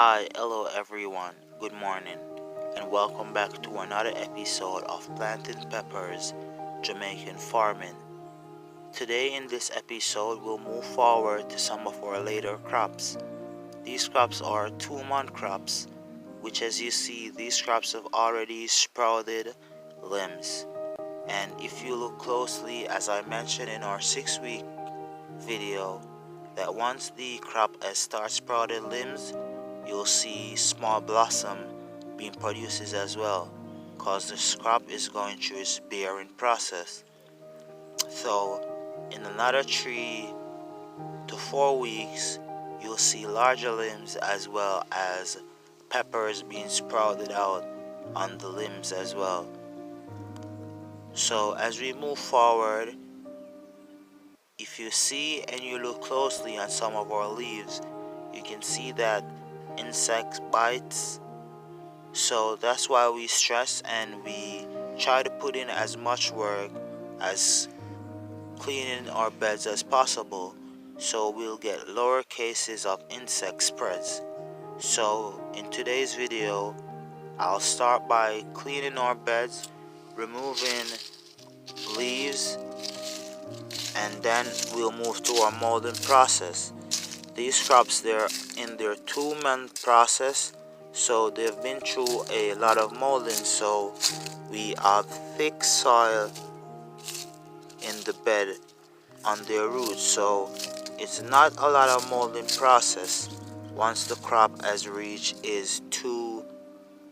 Hello everyone, good morning, and welcome back to another episode of Planting Peppers, Jamaican Farming. Today in this episode we'll move forward to some of our later crops. These crops are 2-month crops, which as you see, these crops have already sprouted limbs. And if you look closely, as I mentioned in our 6-week video, that once the crop has started sprouted limbs, you'll see small blossom being produced as well, because the crop is going through its bearing process. So in another 3 to 4 weeks, you'll see larger limbs as well as peppers being sprouted out on the limbs as well. So as we move forward, if you see and you look closely on some of our leaves, you can see that insect bites. So that's why we stress and we try to put in as much work as cleaning our beds as possible, so we'll get lower cases of insect spreads. So in today's video, I'll start by cleaning our beds, removing leaves, and then we'll move to our molding process. These crops, they're in their 2-month process, so they've been through a lot of molding. So we have thick soil in the bed on their roots, so it's not a lot of molding process once the crop has reached its 2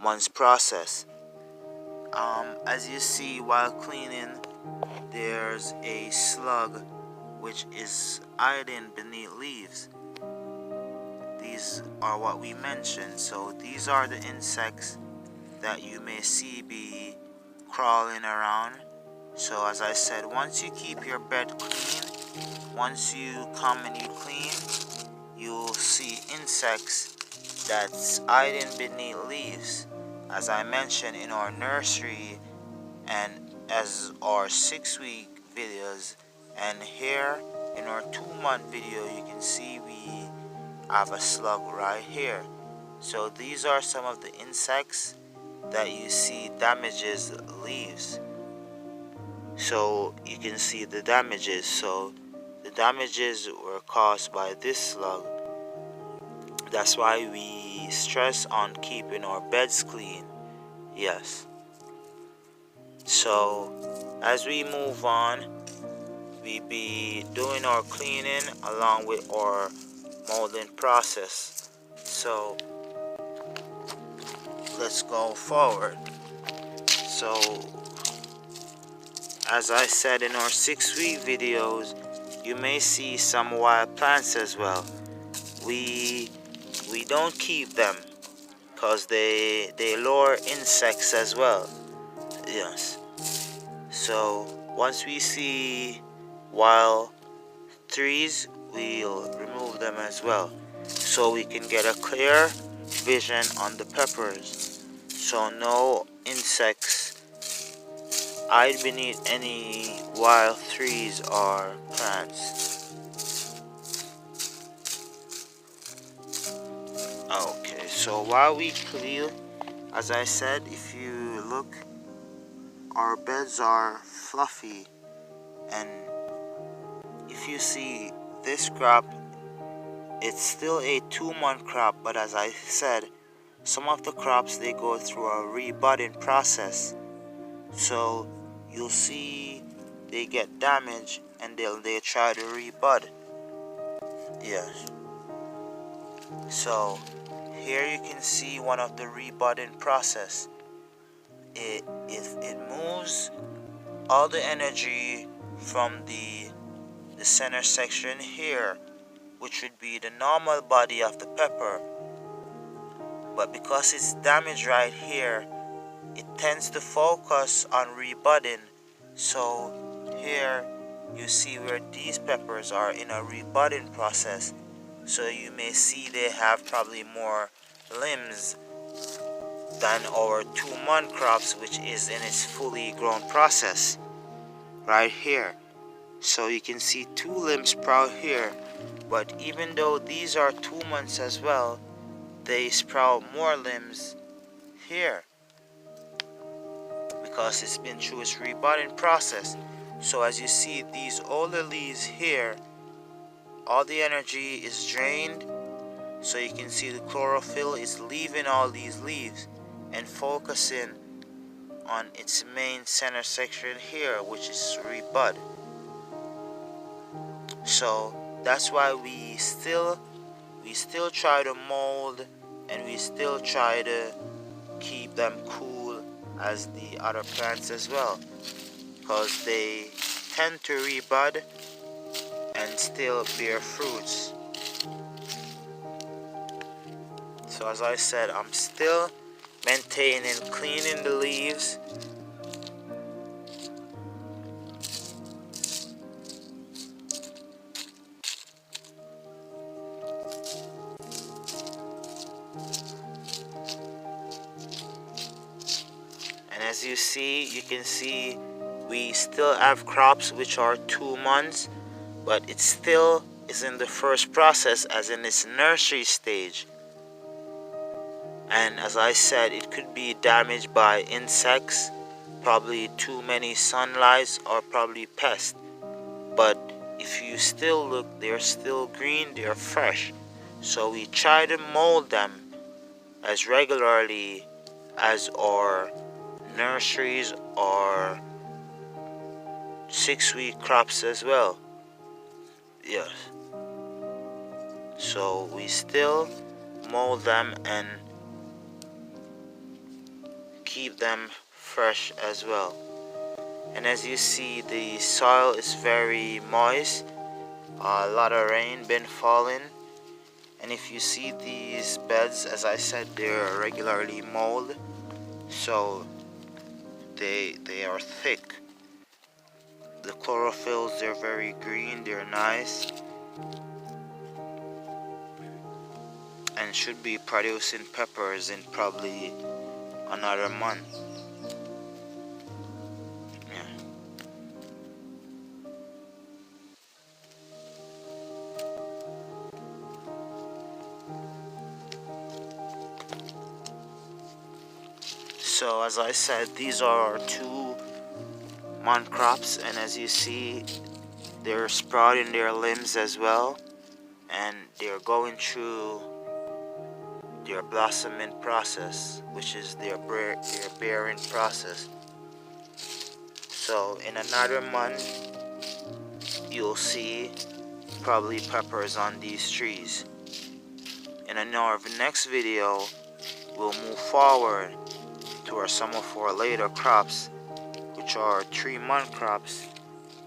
months process. As you see while cleaning, there's a slug which is hiding beneath leaves. These are what we mentioned. So these are the insects that you may see be crawling around. So as I said, once you keep your bed clean, once you come and you clean, you'll see insects that's hiding beneath leaves. As I mentioned in our nursery and as our 6-week videos, and here in our 2-month video, you can see we have a slug right here. So these are some of the insects that you see damages leaves. So you can see the damages. So the damages were caused by this slug. That's why we stress on keeping our beds clean. Yes. So as we move on, we be doing our cleaning along with our molding process. So let's go forward. So as I said in our 6-week videos, you may see some wild plants as well. We don't keep them because they lure insects as well. Yes. So once we see wild trees, we'll remove them as well, so we can get a clear vision on the peppers, so no insects hide beneath any wild trees or plants. Okay, so while we clear, as I said, if you look, our beds are fluffy, and if you see this crop, it's still a 2-month crop, but as I said, some of the crops, they go through a rebudding process. So you'll see they get damaged and they try to rebud. Yes. So here you can see one of the rebudding process. It moves all the energy from the center section here, which would be the normal body of the pepper, but because it's damaged right here, it tends to focus on rebudding. So here you see where these peppers are in a rebudding process, so you may see they have probably more limbs than our 2-month crops, which is in its fully grown process right here. So you can see 2 limbs sprout here, but even though these are 2 months as well, they sprout more limbs here because it's been through its rebudding process. So as you see, these older leaves here, all the energy is drained. So you can see the chlorophyll is leaving all these leaves and focusing on its main center section here, which is rebud. So that's why we still try to mold, and we still try to keep them cool as the other plants as well, because they tend to rebud and still bear fruits. So as I said, I'm still maintaining cleaning the leaves. And as you see, you can see we still have crops which are 2 months, but it still is in the first process, as in its nursery stage. And as I said, it could be damaged by insects, probably too many sunlights, or probably pests. But if you still look, they're still green, they're fresh. So we try to mold them as regularly as our nurseries or 6-week crops as well. Yes. So we still mold them and keep them fresh as well. And as you see, the soil is very moist. A lot of rain been falling. And if you see these beds, as I said, they're regularly mowed. So they are thick. The chlorophylls, they're very green, they're nice, and should be producing peppers in probably another month. Yeah. So as I said, these are our 2-month crops, and as you see, they're sprouting their limbs as well, and they're going through their blossoming process, which is their bearing process. So in another month, you'll see probably peppers on these trees. In our next video, we'll move forward to some of our later crops, which are 3-month crops,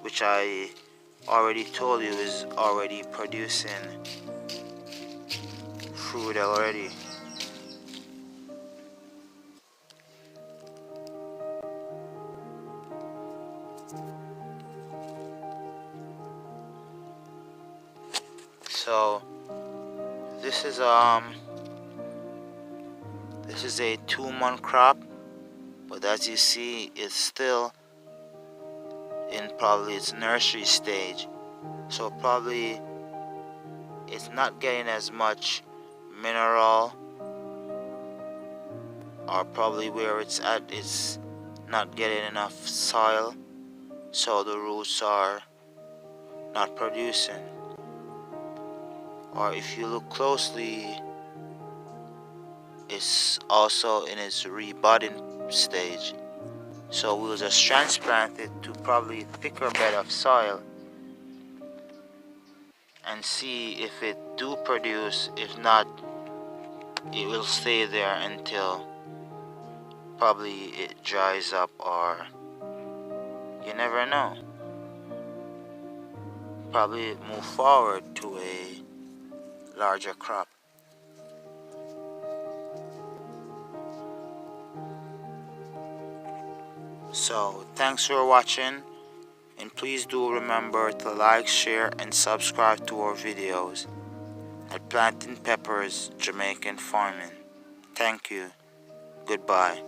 which I already told you is already producing fruit already. So this is a 2-month crop, but as you see, it's still in probably its nursery stage. So probably it's not getting as much mineral, or probably where it's at, it's not getting enough soil, so the roots are not producing. Or if you look closely, it's also in its rebudding stage. So we'll just transplant it to probably thicker bed of soil and see if it do produce. If not, it will stay there until probably it dries up, or you never know, probably move forward to a larger crop. So thanks for watching, and please do remember to like, share, and subscribe to our videos at Planting Peppers Jamaican Farming. Thank you. Goodbye.